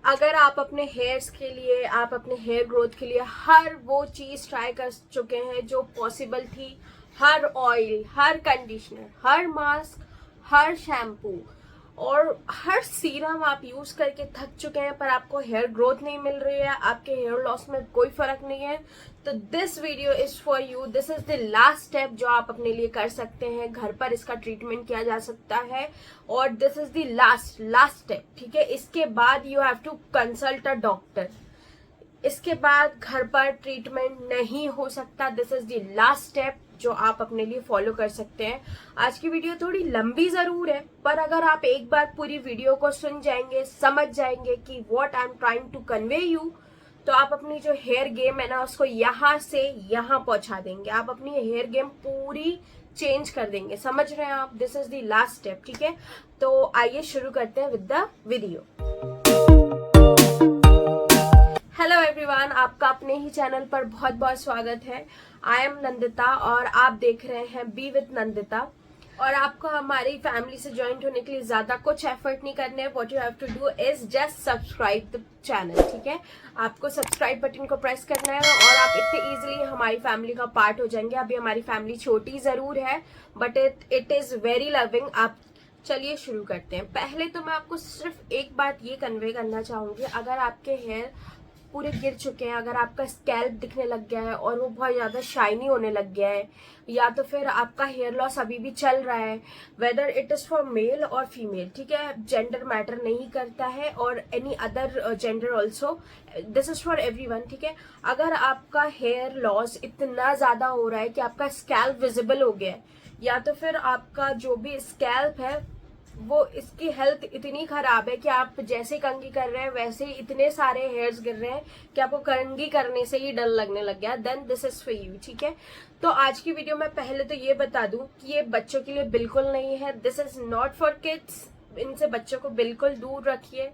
अगर आप अपने हेयर्स के लिए, आप अपने हेयर ग्रोथ के लिए हर वो चीज़ ट्राई कर चुके हैं जो पॉसिबल थी, हर ऑयल, हर कंडीशनर, हर मास्क, हर शैम्पू और हर सीरम आप यूज करके थक चुके हैं, पर आपको हेयर ग्रोथ नहीं मिल रही है, आपके हेयर लॉस में कोई फर्क नहीं है, तो this video is for you. This is the last step जो आप अपने लिए कर सकते हैं। घर पर इसका ट्रीटमेंट किया जा सकता है और this is the last step, ठीक है। इसके बाद you have to consult a doctor. इसके बाद घर पर ट्रीटमेंट नहीं हो सकता। This is the last step जो आप अपने लिए फॉलो कर सकते हैं। आज की वीडियो थोड़ी लंबी जरूर है, पर अगर आप एक बार पूरी वीडियो को सुन जाएंगे, समझ जाएंगे कि what I am trying to convey you, तो आप अपनी जो हेयर गेम है ना, उसको यहाँ से यहाँ पहुंचा देंगे। आप अपनी हेयर गेम पूरी चेंज कर देंगे। समझ रहे हैं आप? This is the last step, ठीक है। तो आइए शुरू करते हैं with the video. Hello everyone, आपका अपने ही चैनल पर बहुत बहुत स्वागत है। आई एम नंदिता और आप देख रहे हैं बी विद नंदिता। और आपको हमारी फैमिली से ज्वाइन होने के लिए ज्यादा कुछ एफर्ट नहीं करने हैं। What you have to do is just subscribe the channel, ठीक है। आपको सब्सक्राइब बटन को प्रेस करना है और आप इतने इजीली हमारी फैमिली का पार्ट हो जाएंगे। अभी हमारी फैमिली छोटी जरूर है, but it is very loving. आप चलिए शुरू करते हैं। पहले तो मैं आपको सिर्फ एक बात ये कन्वे करना चाहूंगी, अगर आपके हेयर पूरे गिर चुके हैं, अगर आपका स्कैल्प दिखने लग गया है और वो बहुत ज्यादा शाइनी होने लग गया है, या तो फिर आपका हेयर लॉस अभी भी चल रहा है, whether it is for male और फीमेल, ठीक है, जेंडर मैटर नहीं करता है, और any other gender also, this is for everyone, ठीक है। अगर आपका हेयर लॉस इतना ज्यादा हो रहा है कि आपका स्कैल्प विजिबल हो गया है, या तो फिर आपका जो भी स्कैल्प है वो, इसकी हेल्थ इतनी खराब है कि आप जैसे कंघी कर रहे हैं वैसे ही इतने सारे हेयर्स गिर रहे हैं कि आपको कंघी करने से ही डर लगने लग गया, then this is for you, ठीक है। तो आज की वीडियो में पहले तो ये बता दूं कि ये बच्चों के लिए बिल्कुल नहीं है। This is not for kids. इनसे बच्चों को बिल्कुल दूर रखिए।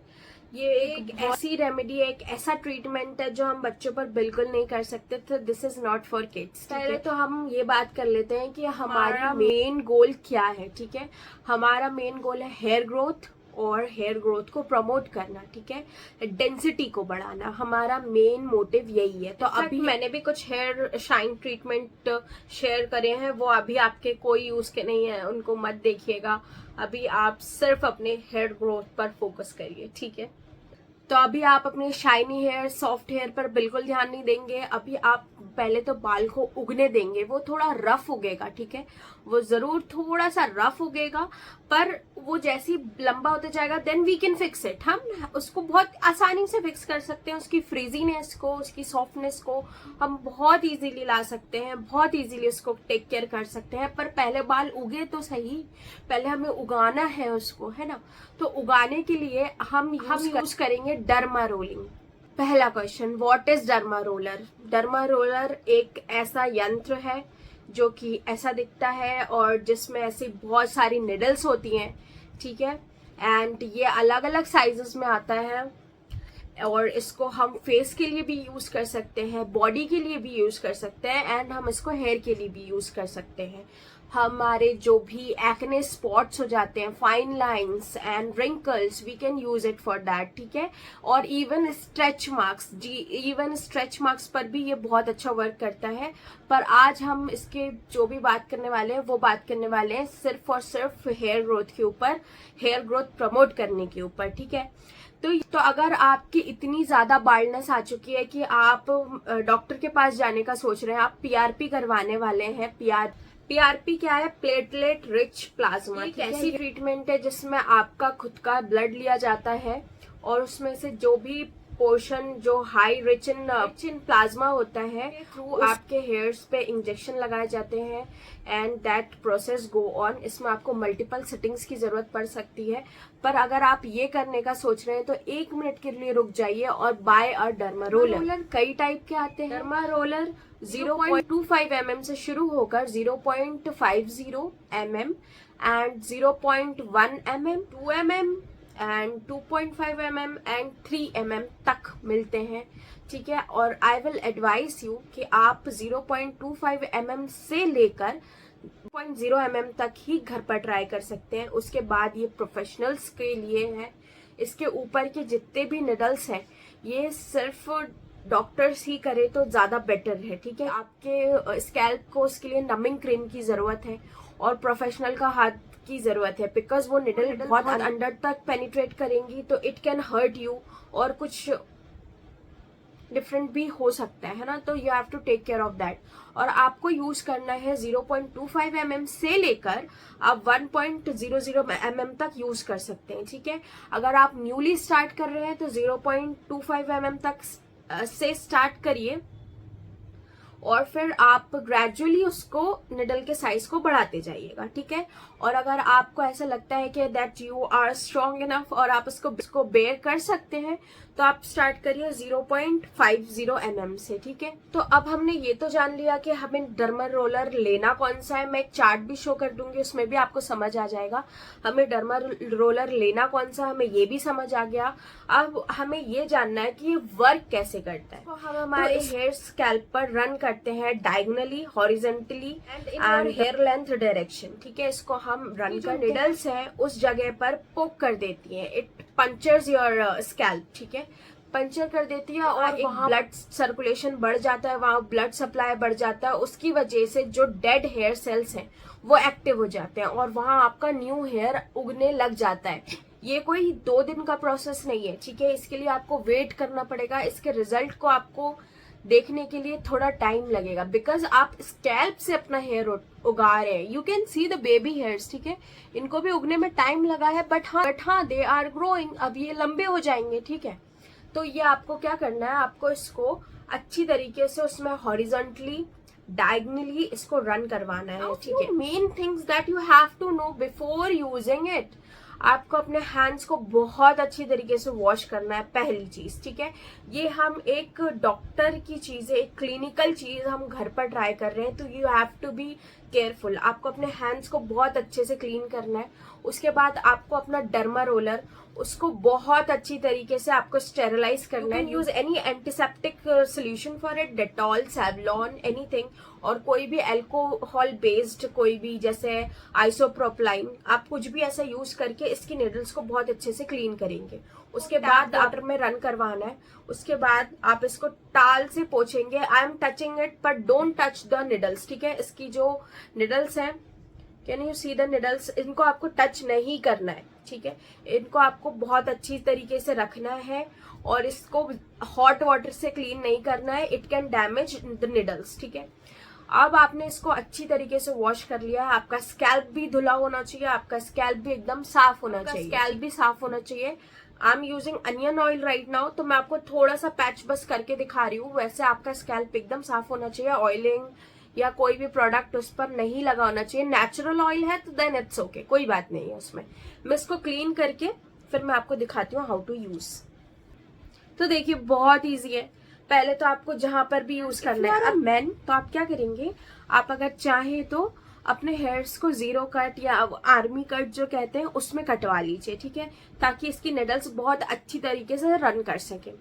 ये एक ऐसी रेमेडी है, एक ऐसा ट्रीटमेंट है जो हम बच्चों पर बिल्कुल नहीं कर सकते, तो this is not for kids. पहले तो हम ये बात कर लेते हैं कि हमारा मेन गोल क्या है, ठीक है। हमारा मेन गोल है हेयर ग्रोथ और हेयर ग्रोथ को प्रमोट करना, ठीक है, डेंसिटी को बढ़ाना। हमारा मेन मोटिव यही है। तो अभी मैंने भी कुछ हेयर शाइन ट्रीटमेंट शेयर करे हैं, वो अभी आपके कोई यूज के नहीं है, उनको मत देखिएगा। अभी आप सिर्फ अपने हेयर ग्रोथ पर फोकस करिए, ठीक है। तो अभी आप अपने शाइनी हेयर, सॉफ्ट हेयर पर बिल्कुल ध्यान नहीं देंगे। अभी आप पहले तो बाल को उगने देंगे। वो थोड़ा रफ उगेगा, ठीक है, वो जरूर थोड़ा सा रफ उगेगा, पर वो जैसे ही लंबा होता जाएगा then we can fix it. हम उसको बहुत आसानी से फिक्स कर सकते हैं। उसकी फ्रीजीनेस को, उसकी सॉफ्टनेस को हम बहुत इजीली ला सकते हैं, बहुत इजीली उसको टेक केयर कर सकते हैं। पर पहले बाल उगे तो सही, पहले हमें उगाना है उसको, है ना। तो उगाने के लिए हम यूज करेंगे डर्मा रोलिंग। पहला question, what is derma roller? Derma roller एक ऐसा यंत्र है जो कि ऐसा दिखता है और जिसमें ऐसी बहुत सारी निडल्स होती हैं, ठीक है, एंड ये अलग अलग साइजेस में आता है। और इसको हम फेस के लिए भी यूज कर सकते हैं, बॉडी के लिए भी यूज कर सकते हैं, एंड हम इसको हेयर के लिए भी यूज कर सकते हैं। हमारे जो भी एक्ने स्पॉट्स हो जाते हैं, fine lines and wrinkles, we can use it for that, ठीक है। और इवन स्ट्रेच मार्क्स, जी, इवन स्ट्रेच मार्क्स पर भी ये बहुत अच्छा वर्क करता है। पर आज हम इसके जो भी बात करने वाले हैं वो बात करने वाले हैं सिर्फ और सिर्फ हेयर ग्रोथ के ऊपर, हेयर ग्रोथ प्रमोट करने के ऊपर, ठीक है। तो अगर आपकी इतनी ज्यादा बाल्डनेस आ चुकी है कि आप डॉक्टर के पास जाने का सोच रहे हैं, आप पीआरपी करवाने वाले हैं, पीआरपी क्या है? Platelet rich plasma. एक ऐसी ट्रीटमेंट है जिसमें आपका खुद का ब्लड लिया जाता है और उसमें से जो भी पोर्शन जो हाई रिच इन प्लाज्मा होता है, थ्रू आपके हेयर्स पे इंजेक्शन लगाए जाते हैं and that process go on. इसमें आपको मल्टीपल सिटिंग्स की जरूरत पड़ सकती है, पर अगर आप ये करने का सोच रहे हैं तो 1 मिनट के लिए रुक जाइए और बाय अ डर्मा रोलर। कई टाइप के आते हैं। डर्मा रोलर 0.25 mm से शुरू होकर 0.50 mm and 0.1 mm, 2 mm and 2.5 mm and 3 mm तक मिलते हैं, ठीक है। और आई विल एडवाइस यू कि आप 0.25 mm से लेकर 0.0 mm तक ही घर पर ट्राई कर सकते हैं। उसके बाद ये प्रोफेशनल्स के लिए है, इसके ऊपर के जितने भी निडल्स हैं ये सिर्फ डॉक्टर्स ही करे तो ज्यादा बेटर है, ठीक है। आपके स्कैल्प को उसके लिए नमिंग क्रीम की जरूरत है और प्रोफेशनल का हाथ की जरूरत है, बिकॉज वो निडल बहुत अंदर तक पेनिट्रेट करेंगी तो इट कैन हर्ट यू और कुछ डिफरेंट भी हो सकता है ना, तो you have to take care of that. और आपको यूज करना है 0.25 mm से लेकर आप 1.00 mm तक यूज कर सकते हैं, ठीक है। अगर आप न्यूली स्टार्ट कर रहे हैं तो 0.25 mm तक से स्टार्ट करिए और फिर आप ग्रेजुअली उसको निडल के साइज को बढ़ाते जाइएगा, ठीक है। और अगर आपको ऐसा लगता है कि that you are strong enough और आप उसको बेयर कर सकते हैं तो आप स्टार्ट करिए 0.50 mm से, ठीक है। तो अब हमने ये तो जान लिया कि हमें डर्मा रोलर लेना कौन सा है। मैं एक चार्ट भी शो कर दूंगी, उसमें भी आपको समझ आ जाएगा हमें डर्मा रोलर लेना कौन सा, हमें ये भी समझ आ गया। अब हमें ये जानना है कि ये वर्क कैसे करता है। तो हम हमारे हेयर स्कैल्प पर रन करते हैं diagonally, horizontally and hair length direction, ठीक है। इसको हम रन कर निडल्स है उस जगह पर पोक कर देती है, इट पंचर्स योर स्कैल्प, ठीक है, पंचर कर देती है और वहाँ ब्लड सर्कुलेशन बढ़ जाता है, वहाँ ब्लड सप्लाई बढ़ जाता है। उसकी वजह से जो डेड हेयर सेल्स हैं वो एक्टिव हो जाते हैं और वहाँ आपका न्यू हेयर उगने लग जाता है। ये कोई 2 दिन का प्रोसेस नहीं है, ठीक है। इसके लिए आपको वेट करना पड़ेगा, इसके रिजल्ट को आपको देखने के लिए थोड़ा टाइम लगेगा, बिकॉज आप स्कैल्प से अपना हेयर उगा रहे हैं। You can see the baby hairs, ठीक है, इनको भी उगने में टाइम लगा है, बट हाँ दे आर ग्रोइंग, अब ये लंबे हो जाएंगे, ठीक है। तो ये आपको क्या करना है, आपको इसको अच्छी तरीके से उसमें हॉरिजॉन्टली डायगोनली इसको रन करवाना है, ठीक है। Main things that you have to know before using it, आपको अपने हैंड्स को बहुत अच्छी तरीके से वॉश करना है, पहली चीज, ठीक है। ये हम एक डॉक्टर की चीज है, एक क्लिनिकल चीज हम घर पर ट्राई कर रहे हैं, तो you have to be careful. आपको अपने हैंड्स को बहुत अच्छे से क्लीन करना है। उसके बाद आपको अपना डर्मा रोलर उसको बहुत अच्छी तरीके से आपको स्टेरिलाइज करना है। Use any antiseptic solution for it, Dettol, Savlon, anything, और कोई भी अल्कोहल बेस्ड कोई भी जैसे आइसोप्रोपलाइन, आप कुछ भी ऐसा यूज करके इसकी निडल्स को बहुत अच्छे से क्लीन करेंगे। उसके बाद वाटर में रन करवाना है। उसके बाद आप इसको टाल से पोंछेंगे। I am touching it but don't touch the needles, ठीक है। इसकी जो निडल्स हैं, can you see the needles, इनको आपको टच नहीं करना है, ठीक है। इनको आपको बहुत अच्छी तरीके से रखना है और इसको हॉट वाटर से क्लीन नहीं करना है, it can damage the needles, ठीक है। अब आपने इसको अच्छी तरीके से वॉश कर लिया है, आपका स्कैल्प भी धुला होना चाहिए, आपका स्कैल्प भी एकदम साफ होना चाहिए, स्कैल्प भी साफ होना चाहिए। I am using onion oil right now, तो मैं आपको थोड़ा सा पैच बस करके दिखा रही हूँ। वैसे आपका स्कैल्प एकदम साफ होना चाहिए, ऑयलिंग या कोई भी प्रोडक्ट उस पर नहीं लगा होना चाहिए। नेचुरल ऑयल है तो देन इट्स ओके, कोई बात नहीं है उसमें। मैं इसको क्लीन करके फिर मैं आपको दिखाती हूँ हाउ टू यूज। तो देखिए बहुत ईजी है। पहले तो आपको जहां पर भी यूज करना है, अब मैन तो आप क्या करेंगे, आप अगर चाहे तो अपने हेयर्स को 0 कट या आर्मी कट जो कहते हैं उसमें कटवा लीजिए, ठीक है, ताकि इसकी निडल्स बहुत अच्छी तरीके से रन कर सके।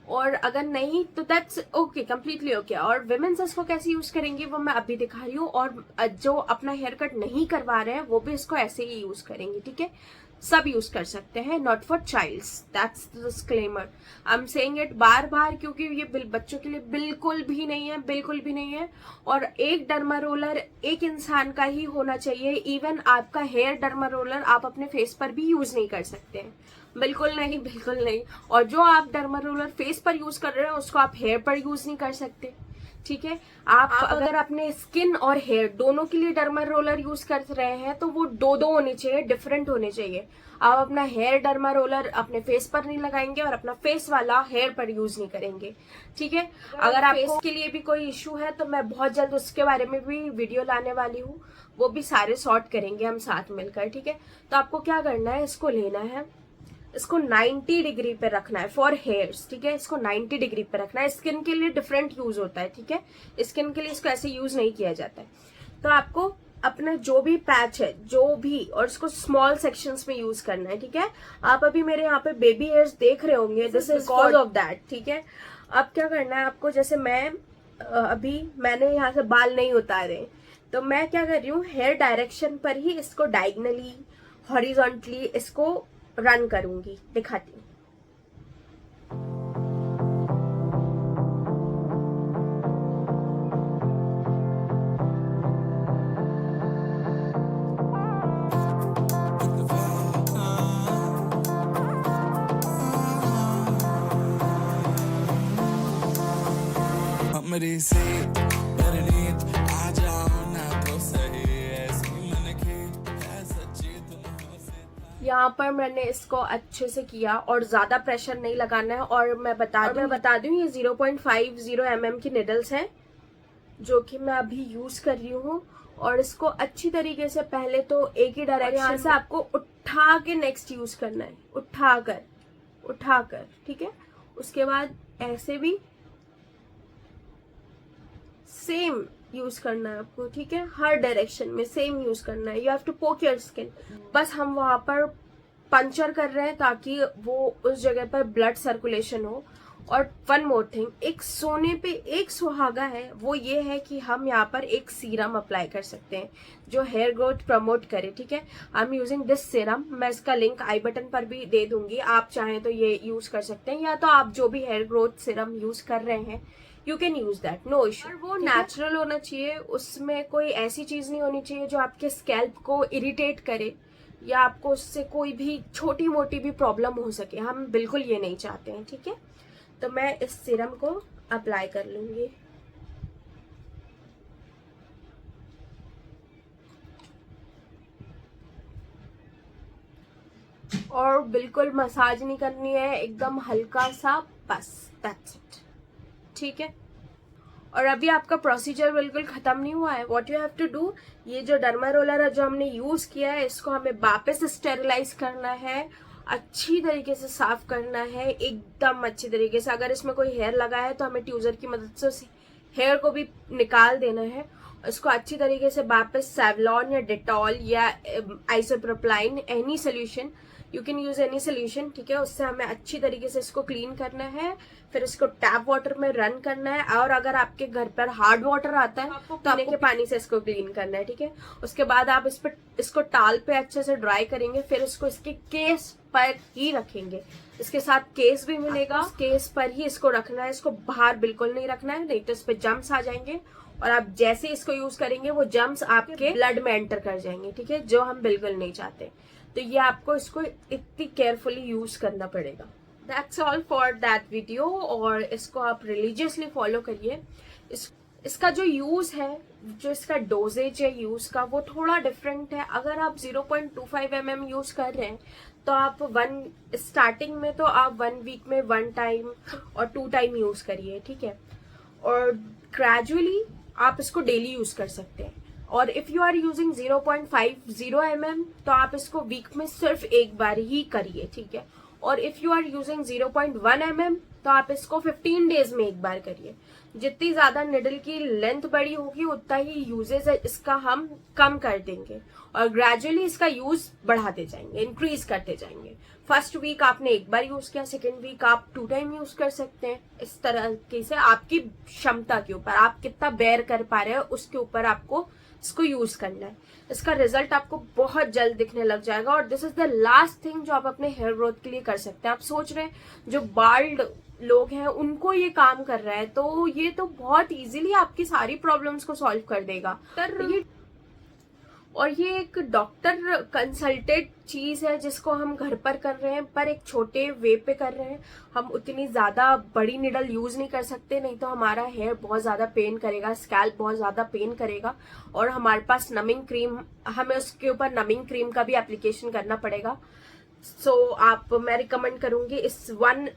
और अगर नहीं तो दैट्स ओके, कम्प्लीटली ओके। और विमेन्स इसको कैसे यूज करेंगे वो मैं अभी दिखा रही हूँ, और जो अपना हेयर कट नहीं करवा रहे हैं वो भी इसको ऐसे ही यूज करेंगे, ठीक है। सब यूज कर सकते हैं, not for childs, that's the disclaimer. I am saying it बार बार, क्योंकि ये बच्चों के लिए बिल्कुल भी नहीं है, बिल्कुल भी नहीं है। और एक डर्मा रोलर एक इंसान का ही होना चाहिए। इवन आपका हेयर डर्मा रोलर आप अपने फेस पर भी यूज नहीं कर सकते हैं, बिल्कुल नहीं, बिल्कुल नहीं। और जो आप डर्मा रोलर फेस पर यूज कर रहे हैं उसको आप हेयर पर यूज नहीं कर सकते, ठीक है। आप अगर अपने स्किन और हेयर दोनों के लिए डर्मा रोलर यूज कर रहे हैं तो वो दो होने चाहिए, डिफरेंट होने चाहिए। आप अपना हेयर डर्मा रोलर अपने फेस पर नहीं लगाएंगे और अपना फेस वाला हेयर पर यूज नहीं करेंगे, ठीक है। अगर आप फेस के लिए भी कोई इश्यू है तो मैं बहुत जल्द उसके बारे में भी वीडियो लाने वाली हूँ, वो भी सारे सॉर्ट करेंगे हम साथ मिलकर, ठीक है। तो आपको क्या करना है, इसको लेना है, इसको 90 डिग्री पे रखना है फॉर हेयर्स, ठीक है। इसको 90 डिग्री पे रखना है। स्किन के लिए डिफरेंट यूज होता है, ठीक है। स्किन के लिए इसको ऐसे यूज नहीं किया जाता है। तो आपको अपना जो भी पैच है जो भी, और इसको स्मॉल सेक्शंस में यूज करना है, ठीक है। आप अभी मेरे यहाँ पे बेबी हेयर्स देख रहे होंगे, this is cause of that, ठीक है। अब क्या करना है आपको, जैसे मैंने यहाँ से बाल नहीं उतारे, तो मैं क्या कर रही हूँ, हेयर डायरेक्शन पर ही इसको डायगनली, हॉरिजॉन्टली इसको रन करूंगी, दिखाती हूँ। मेरी से मेरी नींद आ जाओ ना तो सही, ऐसी मन की है सच्ची तुम से। यहाँ पर मैंने इसको अच्छे से किया और ज्यादा प्रेशर नहीं लगाना है। और मैं बता दूं ये 0.50 mm की निडल्स हैं जो कि मैं अभी यूज कर रही हूँ। और इसको अच्छी तरीके से पहले तो एक ही डायरेक्शन से आपको उठा के नेक्स्ट यूज करना है, उठाकर, ठीक है। उसके बाद ऐसे भी सेम यूज करना है आपको, ठीक है। हर डायरेक्शन में सेम यूज करना है। You have to poke your skin. बस हम वहां पर पंचर कर रहे हैं ताकि वो उस जगह पर ब्लड सर्कुलेशन हो। और वन मोर थिंग, एक सोने पे एक सुहागा है, वो ये है कि हम यहाँ पर एक सीरम अप्लाई कर सकते हैं जो हेयर ग्रोथ प्रमोट करे, ठीक है। I am using this serum. मैं इसका लिंक आई बटन पर भी दे दूंगी, आप चाहें तो ये यूज कर सकते हैं, या तो आप जो भी हेयर ग्रोथ सीरम यूज कर रहे हैं you can use that, no issue. वो नेचुरल होना चाहिए, उसमें कोई ऐसी चीज नहीं होनी चाहिए जो आपके स्कैल्प को इरिटेट करे या आपको उससे कोई भी छोटी मोटी भी प्रॉब्लम हो सके। हम बिल्कुल ये नहीं चाहते हैं, ठीक है। तो मैं इस सीरम को अप्लाई कर लूंगी। और बिल्कुल मसाज नहीं करनी है, एकदम हल्का सा, बस दैट्स इट, ठीक है। और अभी आपका प्रोसीजर बिल्कुल खत्म नहीं हुआ है। What you have to do, ये जो डर्मा रोलर है जो हमने यूज किया है, इसको हमें वापस स्टेरिलाइज करना है, अच्छी तरीके से साफ करना है, एकदम अच्छी तरीके से। अगर इसमें कोई हेयर लगा है तो हमें ट्यूजर की मदद से उस हेयर को भी निकाल देना है। इसको अच्छी तरीके से वापस सेवलॉन या डेटॉल या isopropylene, any solution, you can use any solution, ठीक है। उससे हमें अच्छी तरीके से इसको क्लीन करना है। फिर इसको टैप वाटर में रन करना है। और अगर आपके घर पर हार्ड वाटर आता है तो पीने के पानी से इसको क्लीन करना है, ठीक है। उसके बाद आप इसको टाल पे अच्छे से ड्राई करेंगे। फिर इसको इसके केस पर ही रखेंगे, इसके साथ केस भी मिलेगा, केस पर ही इसको रखना है। इसको बाहर बिल्कुल नहीं रखना है, नहीं तो इस पे जम्स आ जाएंगे और आप जैसे इसको यूज करेंगे वो जम्स आपके ब्लड में एंटर कर जाएंगे, ठीक है, जो हम बिल्कुल नहीं चाहते। तो ये आपको इसको इतनी केयरफुली यूज करना पड़ेगा। That's all for that video. और इसको आप रिलीजियसली फॉलो करिए। इसका जो यूज है, जो इसका डोजेज है यूज का, वो थोड़ा डिफरेंट है। अगर आप 0.25 mm यूज कर रहे हैं तो आप स्टार्टिंग में तो आप 1 वीक में 1 टाइम और 2 टाइम यूज करिए, ठीक है। और ग्रेजुअली आप इसको डेली यूज कर सकते हैं। और if you are using 0.50 mm तो आप इसको वीक में सिर्फ एक बार ही करिए, ठीक है। और if you are using 0.1 mm तो आप इसको 15 डेज में एक बार करिए। जितनी ज्यादा निडल की लेंथ बड़ी होगी उतना ही यूजेज इसका हम कम कर देंगे और ग्रेजुअली इसका यूज बढ़ाते जाएंगे, इंक्रीज करते जाएंगे। फर्स्ट वीक आपने एक बार यूज किया, सेकेंड वीक आप 2 टाइम यूज कर सकते हैं। इस तरह से आपकी क्षमता के ऊपर, आप कितना बेयर कर पा रहे हो उसके ऊपर आपको इसको यूज करना है। इसका रिजल्ट आपको बहुत जल्द दिखने लग जाएगा। और this is the last thing जो आप अपने हेयर ग्रोथ के लिए कर सकते हैं। आप सोच रहे हैं जो बाल्ड लोग हैं उनको ये काम कर रहा है, तो ये तो बहुत इजीली आपकी सारी प्रॉब्लम्स को सॉल्व कर देगा। और ये एक डॉक्टर कंसल्टेड चीज है जिसको हम घर पर कर रहे हैं, पर एक छोटे वे पे कर रहे हैं। हम उतनी ज्यादा बड़ी निडल यूज नहीं कर सकते, नहीं तो हमारा हेयर बहुत ज्यादा पेन करेगा, स्कैल्प बहुत ज्यादा पेन करेगा। और हमारे पास नमिंग क्रीम, हमें उसके ऊपर नमिंग क्रीम का भी एप्लीकेशन करना पड़ेगा। मैं रिकमेंड करूंगी इस 1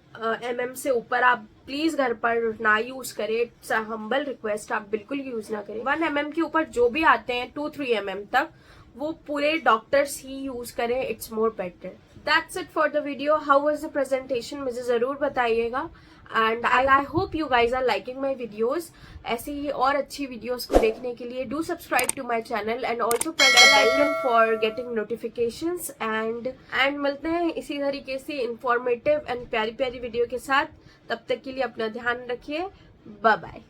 mm से ऊपर आप प्लीज घर पर ना यूज करें। इट्स अ हम्बल रिक्वेस्ट, आप बिल्कुल यूज ना करें। 1 mm के ऊपर जो भी आते हैं 2-3 mm तक, वो पूरे डॉक्टर्स ही यूज करें, it's more better. That's it for the video. How was the presentation मुझे जरूर बताइएगा। And I hope you guys are liking my videos. ऐसी ही और अच्छी वीडियोज को देखने के लिए do subscribe to my channel and also press the bell icon for getting notifications. And मिलते हैं इसी तरीके से इंफॉर्मेटिव एंड प्यारी प्यारी वीडियो के साथ। तब तक के लिए अपना ध्यान रखिए। Bye bye.